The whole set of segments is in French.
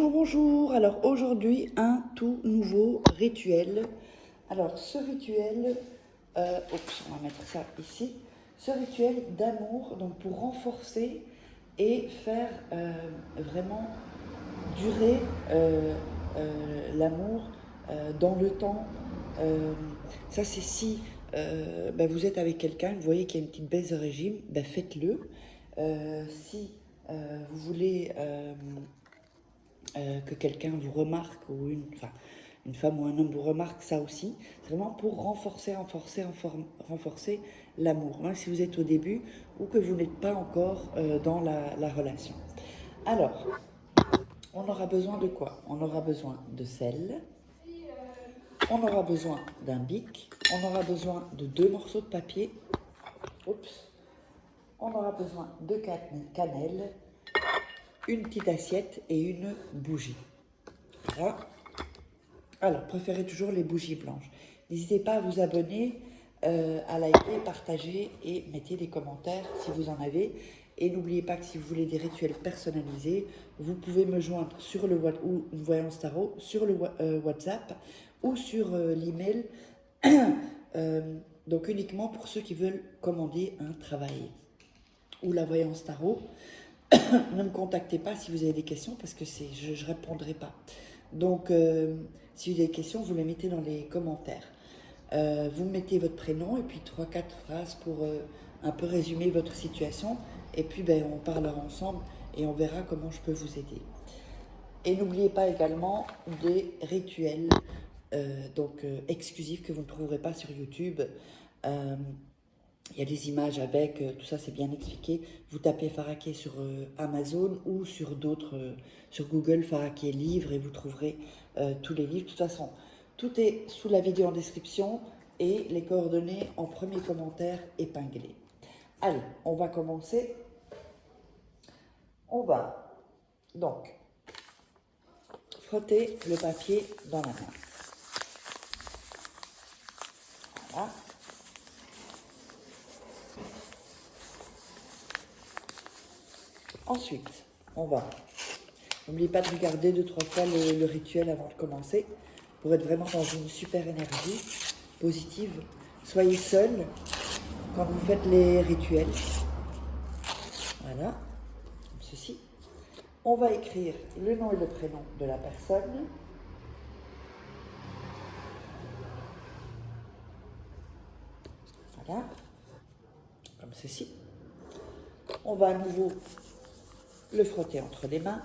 Bonjour, bonjour. Alors aujourd'hui, un tout nouveau rituel. Alors ce rituel, on va mettre ça ici. Ce rituel d'amour, donc pour renforcer et faire vraiment durer l'amour dans le temps. Ça c'est si vous êtes avec quelqu'un, vous voyez qu'il y a une petite baisse de régime, faites-le. Si vous voulez que quelqu'un vous remarque, ou une femme ou un homme vous remarque, ça aussi, c'est vraiment pour renforcer l'amour, même si vous êtes au début ou que vous n'êtes pas encore dans la relation. Alors, on aura besoin de quoi? On aura besoin de sel, on aura besoin d'un bic, on aura besoin de 2 morceaux de papier, on aura besoin de cannelle, une petite assiette et une bougie. Voilà. Alors, préférez toujours les bougies blanches. N'hésitez pas à vous abonner, à liker, partager et mettez des commentaires si vous en avez. Et n'oubliez pas que si vous voulez des rituels personnalisés, vous pouvez me joindre sur le ou une voyance tarot, sur le WhatsApp ou sur l'email. Donc uniquement pour ceux qui veulent commander un travail ou la voyance tarot. Ne me contactez pas si vous avez des questions parce que je ne répondrai pas. Donc, si vous avez des questions, vous les mettez dans les commentaires. Vous mettez votre prénom et puis 3-4 phrases pour un peu résumer votre situation. Et puis, on parlera ensemble et on verra comment je peux vous aider. Et n'oubliez pas également des rituels exclusifs que vous ne trouverez pas sur YouTube. Il y a des images avec, tout ça c'est bien expliqué. Vous tapez Faraké sur Amazon ou sur d'autres, sur Google, Faraké livres, et vous trouverez tous les livres. De toute façon, tout est sous la vidéo en description et les coordonnées en premier commentaire épinglé. Allez, on va commencer. On va donc frotter le papier dans la main. Voilà. Ensuite, on va, n'oubliez pas de regarder 2-3 fois le rituel avant de commencer, pour être vraiment dans une super énergie positive. Soyez seul quand vous faites les rituels. Voilà, comme ceci. On va écrire le nom et le prénom de la personne. Voilà, comme ceci. On va à nouveau le frotter entre les mains.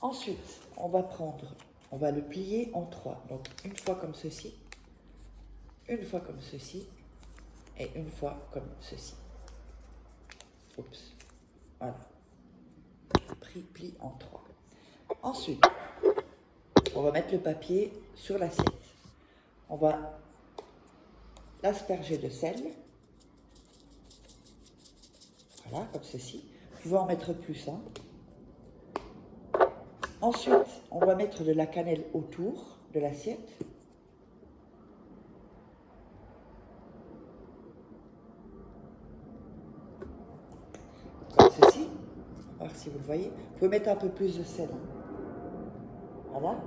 Ensuite, on va le plier en 3. Donc, une fois comme ceci, une fois comme ceci, et une fois comme ceci. Oups. Voilà. Plie en 3. Ensuite, on va mettre le papier sur l'assiette. On va l'asperger de sel. Voilà, comme ceci. Vous pouvez en mettre plus, hein. Ensuite, on va mettre de la cannelle autour de l'assiette. Comme ceci. On va voir si vous le voyez. Vous pouvez mettre un peu plus de sel. Voilà.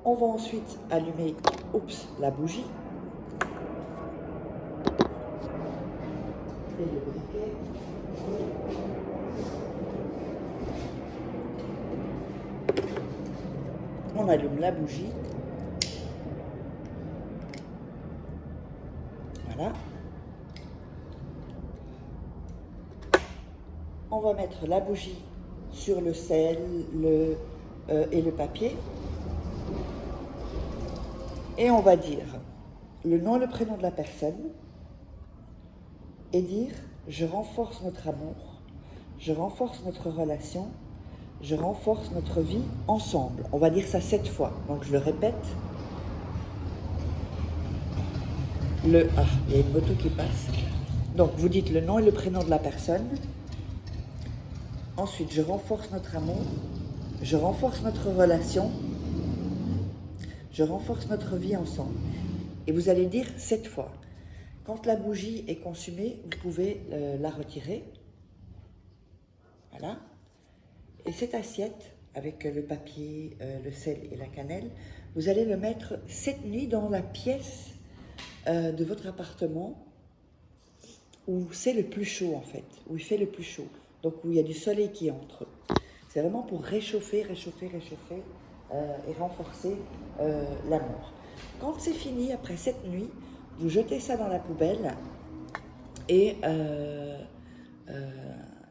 On va ensuite allumer, la bougie. Et le briquet. On allume la bougie. Voilà. On va mettre la bougie sur le sel et le papier. Et on va dire le nom et le prénom de la personne et dire « Je renforce notre amour, je renforce notre relation, je renforce notre vie ensemble ». On va dire ça 7 fois. Donc je le répète. Il y a une moto qui passe. Donc vous dites le nom et le prénom de la personne. Ensuite, je renforce notre amour, je renforce notre relation, je renforce notre vie ensemble. Et vous allez dire 7 fois. Quand la bougie est consumée, vous pouvez la retirer. Voilà. Et cette assiette, avec le papier, le sel et la cannelle, vous allez le mettre cette nuit dans la pièce de votre appartement où c'est le plus chaud en fait, où il fait le plus chaud, donc où il y a du soleil qui entre. C'est vraiment pour réchauffer et renforcer l'amour. Quand c'est fini, après cette nuit, vous jetez ça dans la poubelle et, euh,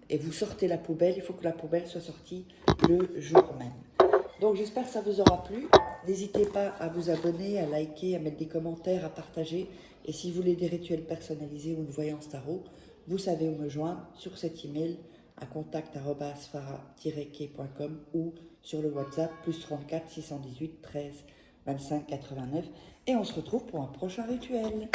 et vous sortez la poubelle. Il faut que la poubelle soit sortie le jour même. Donc j'espère que ça vous aura plu. N'hésitez pas à vous abonner, à liker, à mettre des commentaires, à partager. Et si vous voulez des rituels personnalisés ou une voyance tarot, vous savez où me joindre sur cet email à contact@farah-key.com ou sur le WhatsApp +34 618 13 25 89. Et on se retrouve pour un prochain rituel.